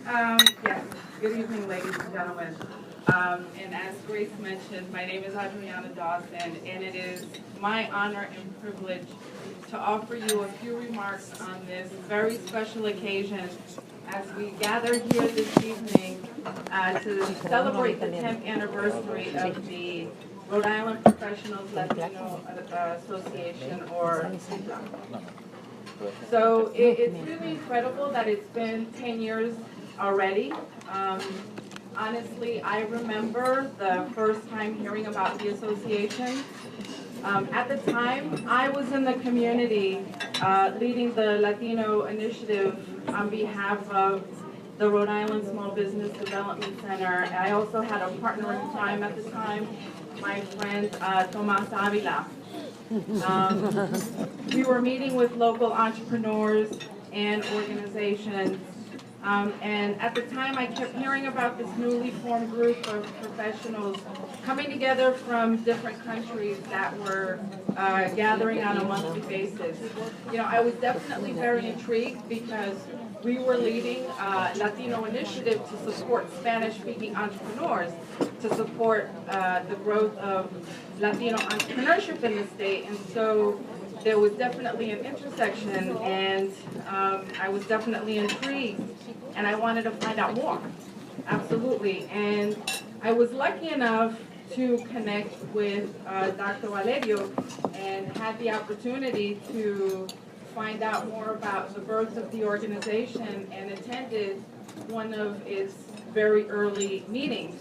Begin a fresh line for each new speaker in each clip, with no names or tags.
Yes, good evening, ladies and gentlemen. And as Grace mentioned, my name is Adriana Dawson, and it is my honor and privilege to offer you a few remarks on this very special occasion as we gather here this evening to celebrate the 10th anniversary of the Rhode Island Professionals Latino Association, or RIPLA. So it's really incredible that it's been 10 years already. Honestly, I remember the first time hearing about the association. At the time, I was in the community leading the Latino initiative on behalf of the Rhode Island Small Business Development Center. I also had a partner in crime at the time, my friend Tomas Avila. We were meeting with local entrepreneurs and organizations. And at the time, I kept hearing about this newly formed group of professionals coming together from different countries that were gathering on a monthly basis. You know, I was definitely very intrigued because we were leading a Latino initiative to support Spanish-speaking entrepreneurs, to support the growth of Latino entrepreneurship in the state. And so there was definitely an intersection, and I was definitely intrigued, and I wanted to find out more. Absolutely. And I was lucky enough to connect with Dr. Valerio and had the opportunity to find out more about the birth of the organization and attended one of its very early meetings.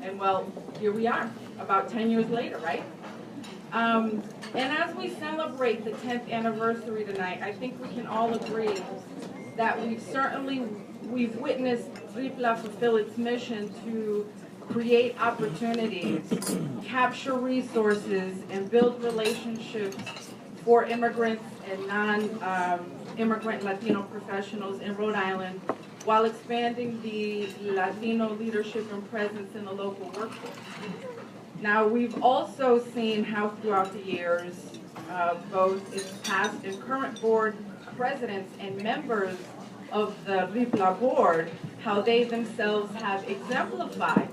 And well, here we are, about 10 years later, right? And as we celebrate the 10th anniversary tonight, I think we can all agree that we've witnessed RIPLA fulfill its mission to create opportunities, capture resources, and build relationships for immigrants and non-immigrant Latino professionals in Rhode Island, while expanding the Latino leadership and presence in the local workforce. Now, we've also seen how throughout the years, both its past and current board presidents and members of the RIPLA board, how they themselves have exemplified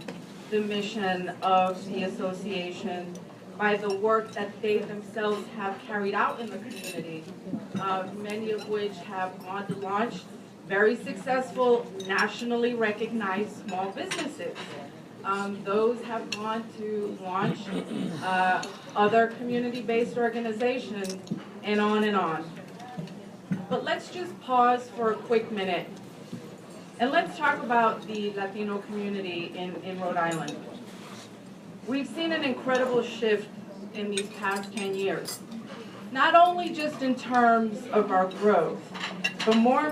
the mission of the association by the work that they themselves have carried out in the community, many of which have gone to launch very successful, nationally recognized small businesses. Those have gone to launch other community-based organizations, and on and on. But let's just pause for a quick minute, and let's talk about the Latino community in Rhode Island. We've seen an incredible shift in these past 10 years, not only just in terms of our growth, but more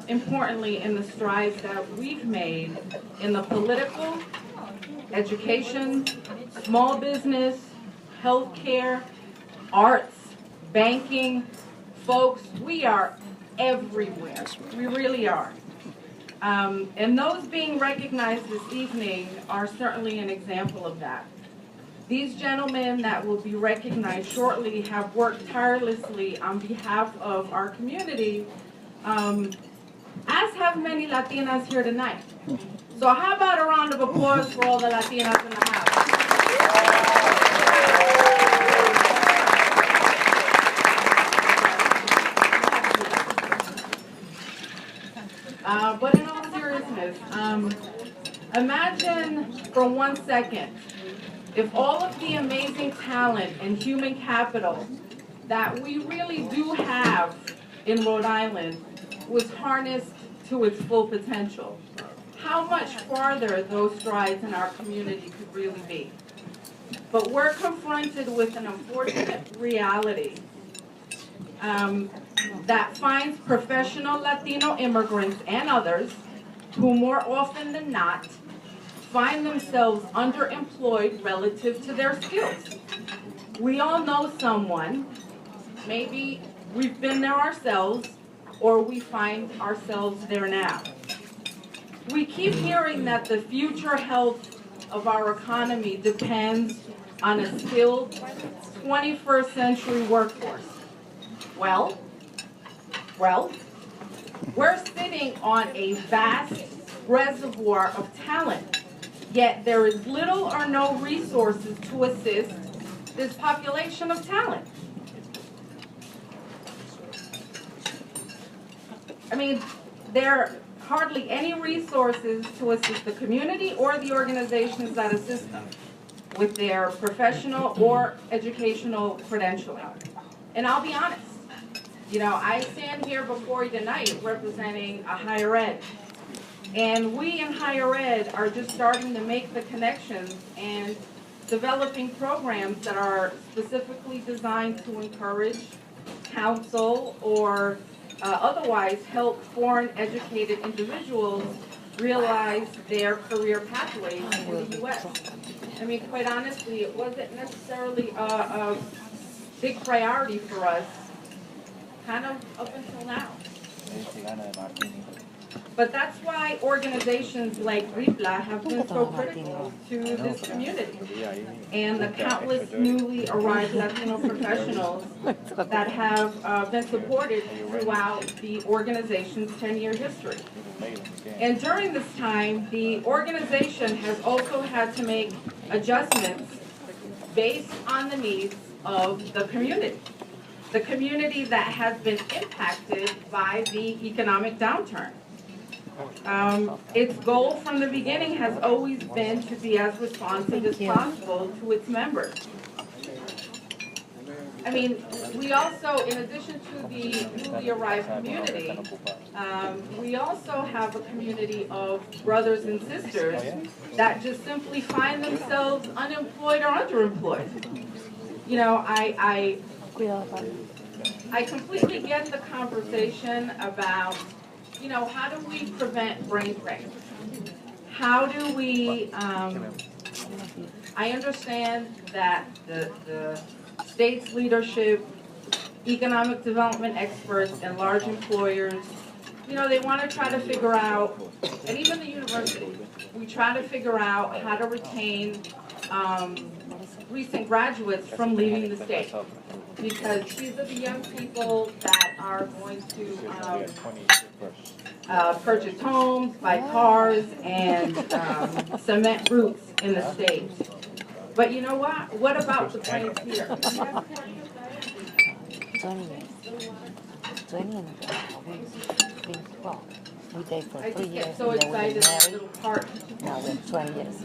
importantly in the strides that we've made in the political, education, small business, healthcare, arts, banking. Folks, we are everywhere. We really are. And those being recognized this evening are certainly an example of that. These gentlemen that will be recognized shortly have worked tirelessly on behalf of our community, as have many Latinas here tonight. So how about a round of applause for all the Latinas in the house? But in all seriousness, imagine for 1 second if all of the amazing talent and human capital that we really do have in Rhode Island was harnessed to its full potential. How much farther those strides in our community could really be. But we're confronted with an unfortunate reality that finds professional Latino immigrants and others who more often than not find themselves underemployed relative to their skills. We all know someone, maybe we've been there ourselves, or we find ourselves there now. We keep hearing that the future health of our economy depends on a skilled 21st century workforce. Well, we're sitting on a vast reservoir of talent, yet there is little or no resources to assist this population of talent. I mean, there are hardly any resources to assist the community or the organizations that assist them with their professional or educational credentialing. And I'll be honest, you know, I stand here before you tonight representing a higher ed. And we in higher ed are just starting to make the connections and developing programs that are specifically designed to encourage, counsel, or otherwise help foreign educated individuals realize their career pathways in the U.S. I mean, quite honestly, it wasn't necessarily a big priority for us, kind of up until now. But that's why organizations like RIPLA have been so critical to this community and the countless newly arrived Latino professionals that have been supported throughout the organization's 10-year history. And during this time, the organization has also had to make adjustments based on the needs of the community that has been impacted by the economic downturn. Its goal from the beginning has always been to be as responsive as possible to its members. I mean, we also, in addition to the newly arrived community, we also have a community of brothers and sisters that just simply find themselves unemployed or underemployed. You know, I completely get the conversation about, you know, how do we prevent brain drain? How do we, I understand that the state's leadership, economic development experts, and large employers, you know, they want to try to figure out, and even the university, we try to figure out how to retain recent graduates from leaving the state. Because these are the young people that are going to purchase homes, buy cars, and cement roots in the state. But you know what? What about the brains here?
20 years. 20 and 12. We dated for
I
3
just
years.
get so
and then we
excited
married.
this little part.
Now we're 20 years.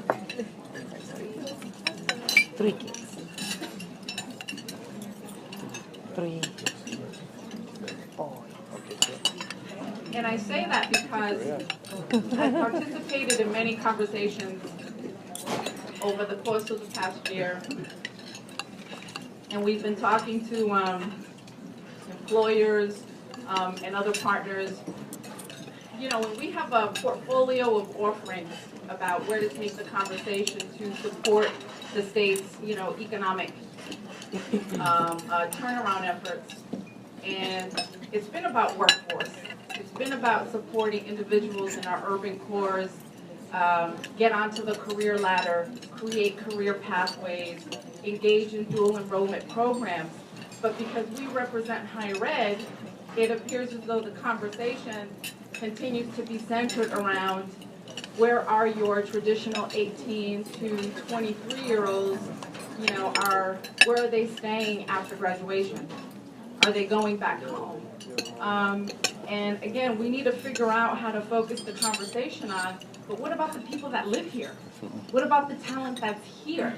3 kids. 3 boys.
And I say that because I participated in many conversations over the course of the past year. And we've been talking to employers and other partners. You know, when we have a portfolio of offerings about where to take the conversation to support the state's, you know, economic turnaround efforts, and it's been about workforce. It's been about supporting individuals in our urban cores, get onto the career ladder, create career pathways, engage in dual enrollment programs. But because we represent higher ed, it appears as though the conversation continues to be centered around where are your traditional 18 to 23-year-olds, you know, where are they staying after graduation? Are they going back home? And again, we need to figure out how to focus the conversation on, but what about the people that live here? What about the talent that's here?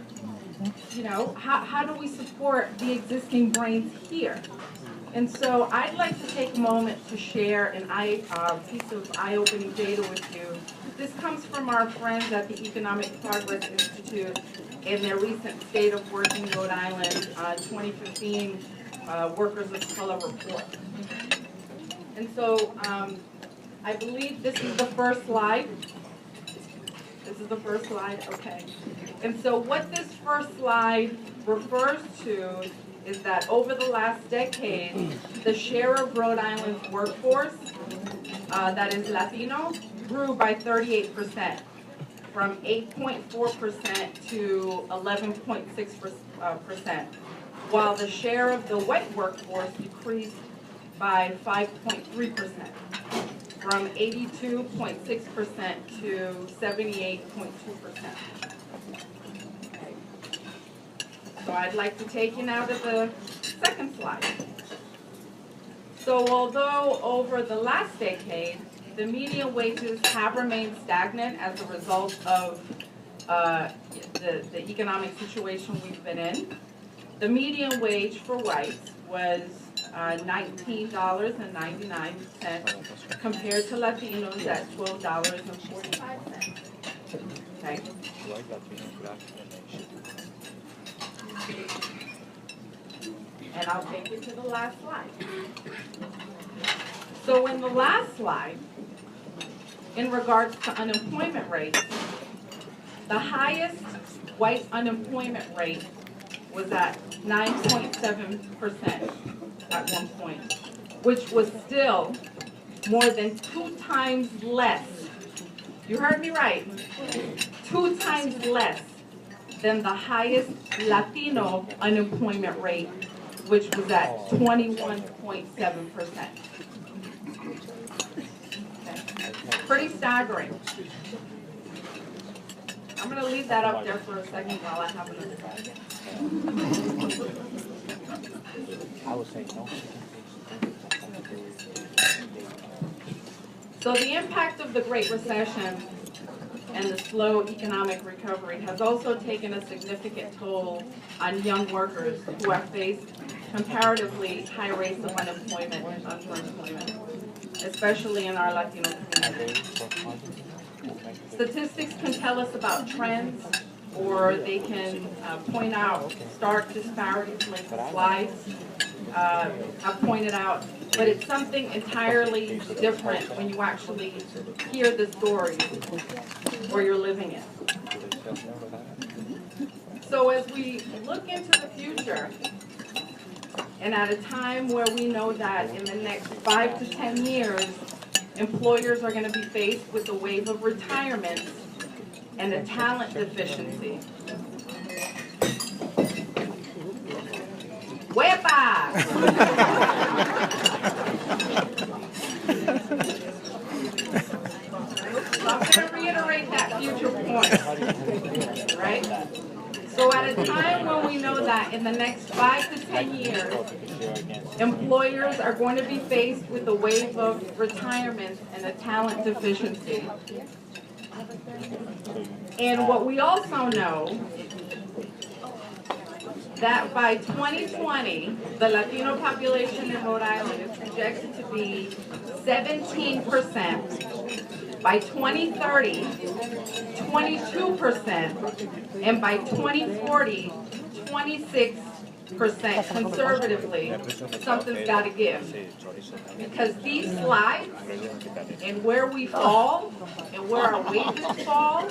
You know, how do we support the existing brains here? And so I'd like to take a moment to share a piece of eye-opening data with you. This comes from our friends at the Economic Progress Institute in their recent State of Work in Rhode Island 2015 Workers of Color report. And so I believe this is the first slide. This is the first slide, okay. And so what this first slide refers to is that over the last decade, the share of Rhode Island's workforce that is Latino grew by 38%, from 8.4% to 11.6%, while the share of the white workforce decreased by 5.3%, from 82.6% to 78.2%. So I'd like to take you now to the second slide. So although over the last decade, the median wages have remained stagnant as a result of the economic situation we've been in, the median wage for whites was $19.99 compared to Latinos at $12.45. Okay. And I'll take you to the last slide. So in the last slide, in regards to unemployment rates, the highest white unemployment rate was at 9.7% at one point, which was still more than 2 times less. You heard me right. 2 times less than the highest Latino unemployment rate, which was at 21.7%. Okay. Pretty staggering. I'm going to leave that up there for a second while I have another slide.
I would say no.
So the impact of the Great Recession and the slow economic recovery has also taken a significant toll on young workers who have faced comparatively high rates of unemployment and underemployment, especially in our Latino community. Statistics can tell us about trends, or they can point out stark disparities like the slides have pointed out, but it's something entirely different when you actually hear the stories or you're living it. So as we look into the future, and at a time where we know that in the next 5 to 10 years, employers are going to be faced with a wave of retirements and a talent deficiency. Wepa! So I'm going to reiterate that future point, right? So at a time when we know that in the next 5 to 10 years, employers are going to be faced with a wave of retirements and a talent deficiency. And what we also know, that by 2020, the Latino population in Rhode Island is projected to be 17%. By 2030, 22%, and by 2040, 26% conservatively. Something's got to give. Because these slides and where we fall and where our wages fall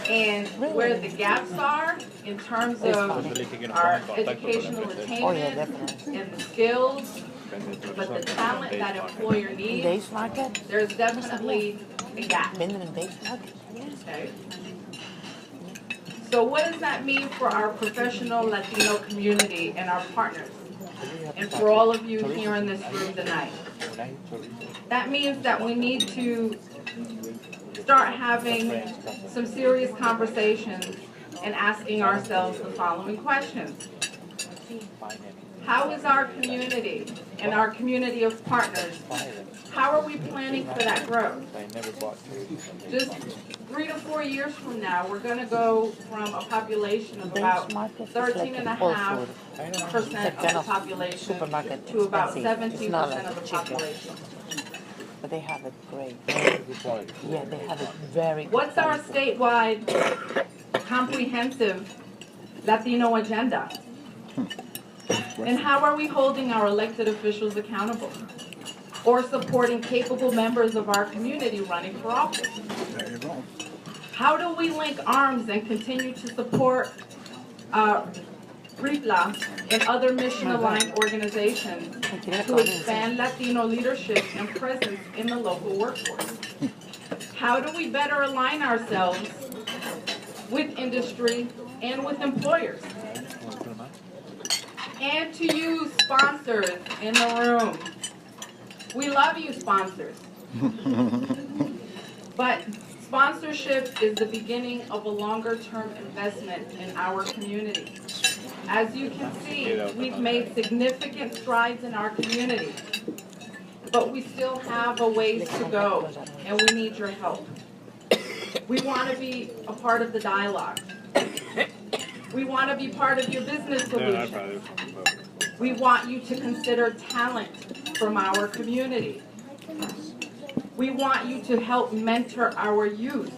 and where the gaps are in terms of our educational attainment and the skills, but the talent that employer needs, there's definitely a gap. Okay. So what does that mean for our professional Latino community and our partners, and for all of you here in this room tonight? That means that we need to start having some serious conversations and asking ourselves the following questions. How is our community and our community of partners, how are we planning for that growth? Just 3 to 4 years from now, we're going to go from a population of about 13.5% of the population to about 17% of the population.
But they have it great. Yeah, they have it very good.
What's our statewide comprehensive Latino agenda? And how are we holding our elected officials accountable? Or supporting capable members of our community running for office? How do we link arms and continue to support RIPLA and other mission-aligned organizations to expand Latino leadership and presence in the local workforce? How do we better align ourselves with industry and with employers? And to you sponsors in the room, we love you sponsors. But sponsorship is the beginning of a longer-term investment in our community. As you can see, we've made significant strides in our community, but we still have a ways to go, and we need your help. We want to be a part of the dialogue. We want to be part of your business solution. We want you to consider talent from our community. We want you to help mentor our youth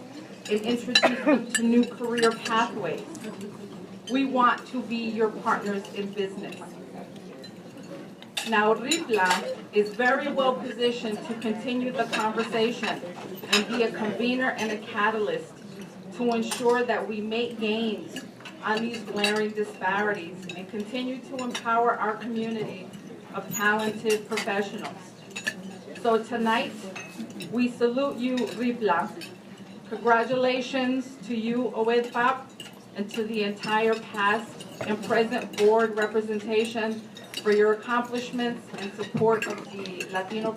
and introduce them to new career pathways. We want to be your partners in business. Now, RIPLA is very well positioned to continue the conversation and be a convener and a catalyst to ensure that we make gains on these glaring disparities and continue to empower our community of talented professionals. So tonight, we salute you, RIPLA. Congratulations to you, OEDPAP, and to the entire past and present board representation for your accomplishments and support of the Latino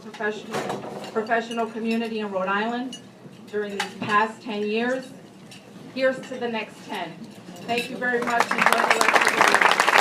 professional community in Rhode Island during these past 10 years. Here's to the next 10. Thank you very much. Enjoy the rest of the day.